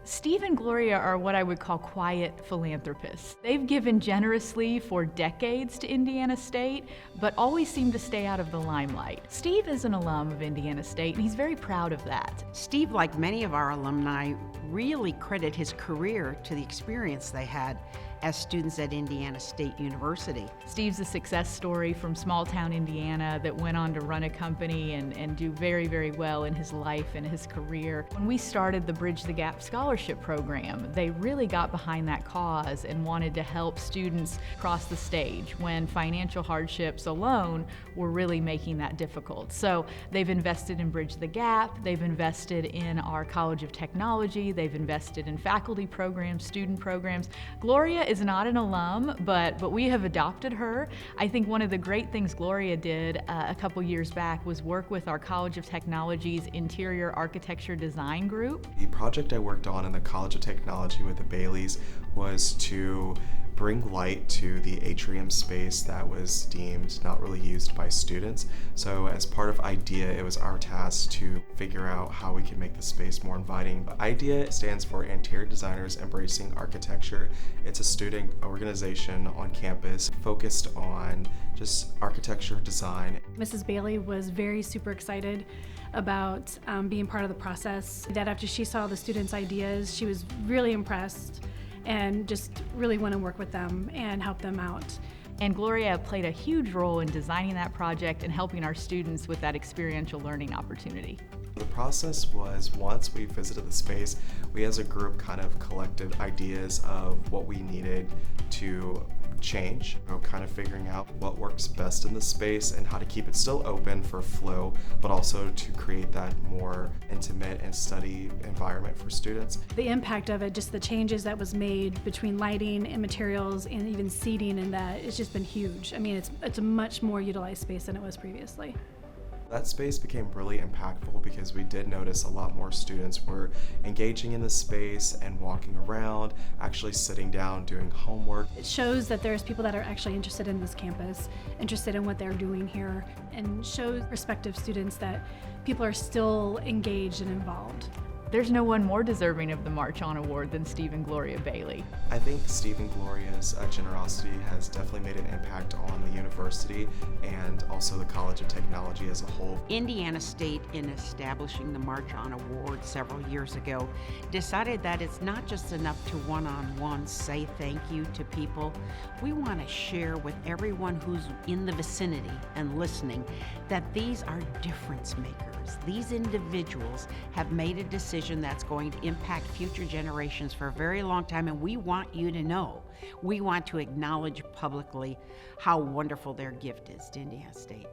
Steve and Gloria are what I would call quiet philanthropists. They've given generously for decades to Indiana State, but always seem to stay out of the limelight. Steve is an alum of Indiana State, and he's very proud of that. Steve, like many of our alumni, really credit his career to the experience they had as students at Indiana State University. Steve's a success story from small town Indiana that went on to run a company and do very, very well in his life and his career. When we started the Bridge the Gap Scholarship Program, they really got behind that cause and wanted to help students cross the stage when financial hardships alone were really making that difficult. So they've invested in Bridge the Gap, they've invested in our College of Technology, they've invested in faculty programs, student programs. Gloria is not an alum, but we have adopted her. I think one of the great things Gloria did a couple years back was work with our College of Technology's Interior Architecture Design Group. The project I worked on in the College of Technology with the Baileys was to bring light to the atrium space that was deemed not really used by students. So as part of IDEA, it was our task to figure out how we can make the space more inviting. IDEA stands for Interior Designers Embracing Architecture. It's a student organization on campus focused on just architecture design. Mrs. Bailey was very super excited about being part of the process. That after she saw the students' ideas, she was really impressed and just really want to work with them and help them out. And Gloria played a huge role in designing that project and helping our students with that experiential learning opportunity. The process was, once we visited the space, we as a group kind of collected ideas of what we needed to change, kind of figuring out what works best in the space and how to keep it still open for flow, but also to create that more intimate and study environment for students. The impact of it, just the changes that was made between lighting and materials and even seating and that, it's just been huge. I mean, it's a much more utilized space than it was previously. That space became really impactful because we did notice a lot more students were engaging in the space and walking around, actually sitting down, doing homework. It shows that there's people that are actually interested in this campus, interested in what they're doing here, and shows prospective students that people are still engaged and involved. There's no one more deserving of the March On Award than Steve and Gloria Bailey. I think Steve and Gloria's generosity has definitely made an impact on the university and also the College of Technology as a whole. Indiana State, in establishing the March On Award several years ago, decided that it's not just enough to one-on-one say thank you to people. We want to share with everyone who's in the vicinity and listening that these are difference makers. These individuals have made a decision that's going to impact future generations for a very long time, and we want you to know. We want to acknowledge publicly how wonderful their gift is to Indiana State.